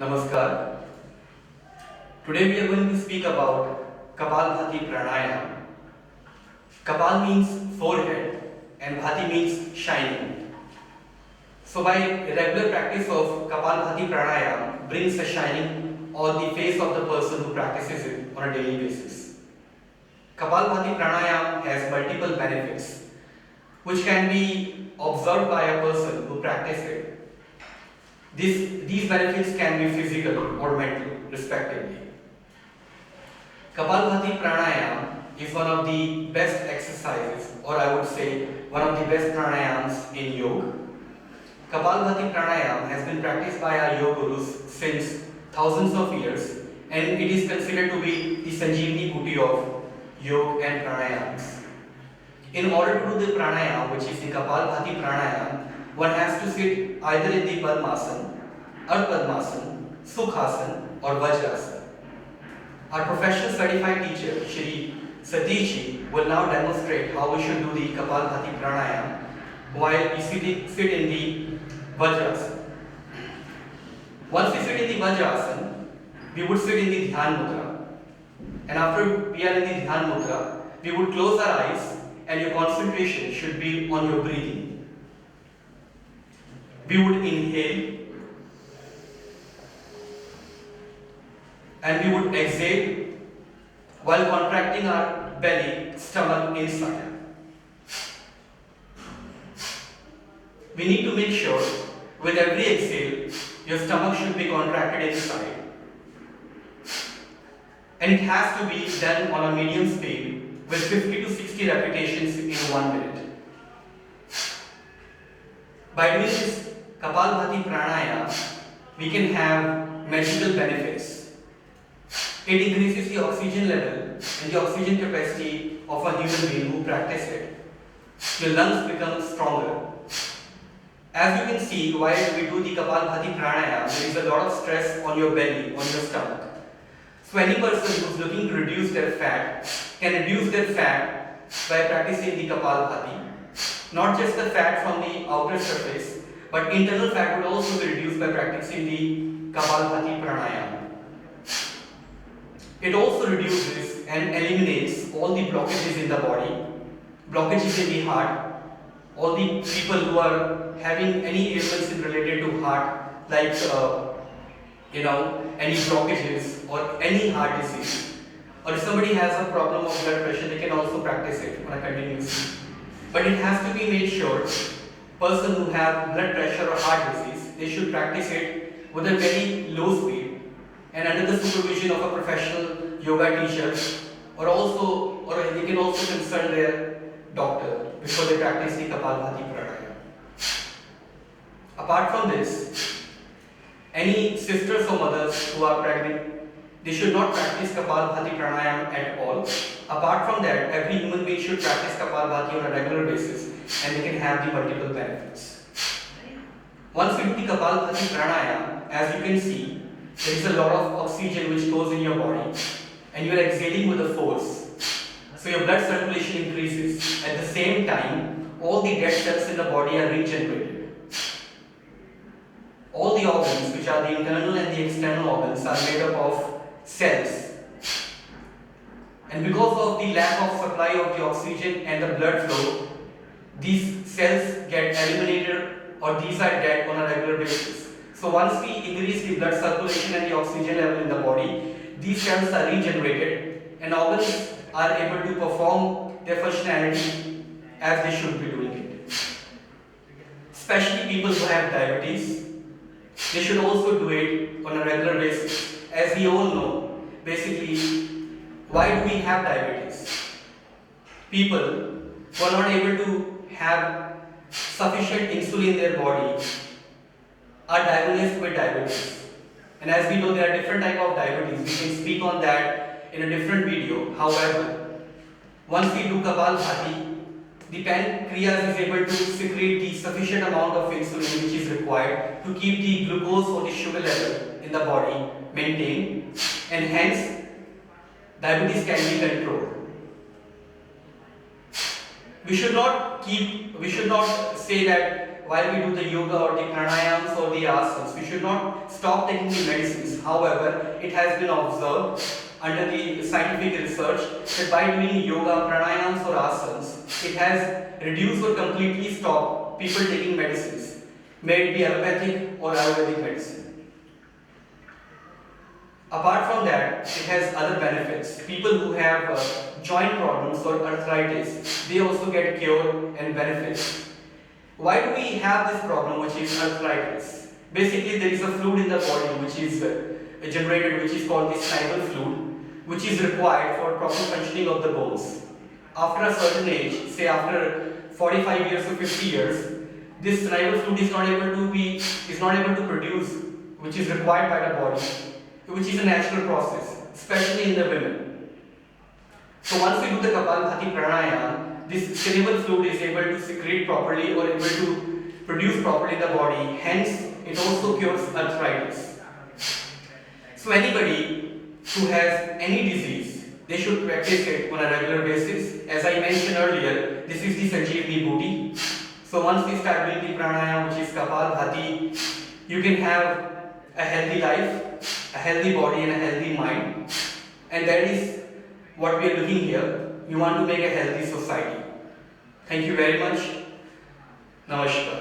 Namaskar. Today we are going to speak about Kapalbhati Pranayama. Kapal means forehead and Bhati means shining. So by regular practice of Kapalbhati Pranayama brings a shining on the face of the person who practices it on a daily basis. Kapalbhati Pranayama has multiple benefits which can be observed by a person who practices it. These benefits can be physical or mental, respectively. Kapalbhati Pranayama is one of the best exercises, or I would say one of the best pranayams in yoga. Kapalbhati Pranayama has been practiced by our yoga gurus since thousands of years, and it is considered to be the Sanjeevani Booty of yoga and pranayams. In order to do the pranayama, which is the Kapalbhati Pranayama, one has to sit either in the Padmasana, Ardha-Padmasana, Sukhasana or Vajrasana. Our professional certified teacher, Shri Satishji, will now demonstrate how we should do the Kapalbhati Pranayama while we sit in the Vajrasana. Once we sit in the Vajrasana, we would sit in the Dhyan Mudra. And after we are in the Dhyan Mudra, we would close our eyes and your concentration should be on your breathing. We would inhale and we would exhale while contracting our belly, stomach inside. We need to make sure with every exhale, your stomach should be contracted inside. And it has to be done on a medium speed with 50 to 60 repetitions in 1 minute. By doing this Kapalbhati Pranayama, we can have medical benefits. It increases the oxygen level and the oxygen capacity of a human being who practices it. Your lungs become stronger. As you can see, while we do the Kapalbhati Pranayama, there is a lot of stress on your belly, on your stomach. So any person who is looking to reduce their fat can reduce their fat by practicing the Kapalbhati. Not just the fat from the outer surface, but internal fat would also be reduced by practicing the Kapalbhati Pranayama. It also reduces and eliminates all the blockages in the body, blockages in the heart, all the people who are having any ailments related to heart, like any blockages or any heart disease. Or if somebody has a problem of blood pressure, they can also practice it on a continuous basis. But it has to be made sure, person who have blood pressure or heart disease, they should practice it with a very low speed and under the supervision of a professional yoga teacher, or they can also consult their doctor before they practice the Kapalbhati Pranayama. Apart from this, any sisters or mothers who are pregnant, they should not practice Kapalbhati Pranayama at all. Apart from that, every human being should practice Kapalbhati on a regular basis and they can have the multiple benefits. Once you do the Kapalbhati Pranayama, as you can see, there is a lot of oxygen which goes in your body and you are exhaling with a force. So your blood circulation increases. At the same time, all the dead cells in the body are regenerated. All the organs, which are the internal and the external organs, are made up of cells. And because of the lack of supply of the oxygen and the blood flow, these cells get eliminated or these are dead on a regular basis. So once we increase the blood circulation and the oxygen level in the body, these cells are regenerated and organs are able to perform their functionality as they should be doing it. Especially people who have diabetes, they should also do it on a regular basis. As we all know, basically, why do we have diabetes? People who are not able to have sufficient insulin in their body are diagnosed with diabetes. And as we know, there are different types of diabetes. We can speak on that in a different video. However, once we do Kapalbhati, the pancreas is able to secrete the sufficient amount of insulin which is required to keep the glucose or the sugar level in the body maintained, and hence diabetes can be controlled. we should not say that while we do the yoga or the pranayams or the asanas, we should not stop taking the medicines. However, it has been observed under the scientific research that by doing yoga, pranayams or asanas, it has reduced or completely stopped people taking medicines, may it be allopathic or Ayurvedic medicine. Apart from that, it has other benefits. People who have joint problems or arthritis, they also get cure and benefits. Why do we have this problem, which is arthritis? Basically, there is a fluid in the body which is generated, which is called the synovial fluid, which is required for proper functioning of the bones. After a certain age, say after 45 years to 50 years, this synovial fluid is not able to produce, which is required by the body, which is a natural process, especially in the women. So once we do the Kapalbhati Pranayama, this synovial fluid is able to secrete properly or able to produce properly in the body, hence it also cures arthritis. So anybody who has any disease, they should practice it on a regular basis. As I mentioned earlier, this is the Sanjeevani Booty. So once we start doing the pranayama, which is Kapalbhati, you can have a healthy life, a healthy body and a healthy mind. And that is what we are looking here. We want to make a healthy society. Thank you very much. Namaskar.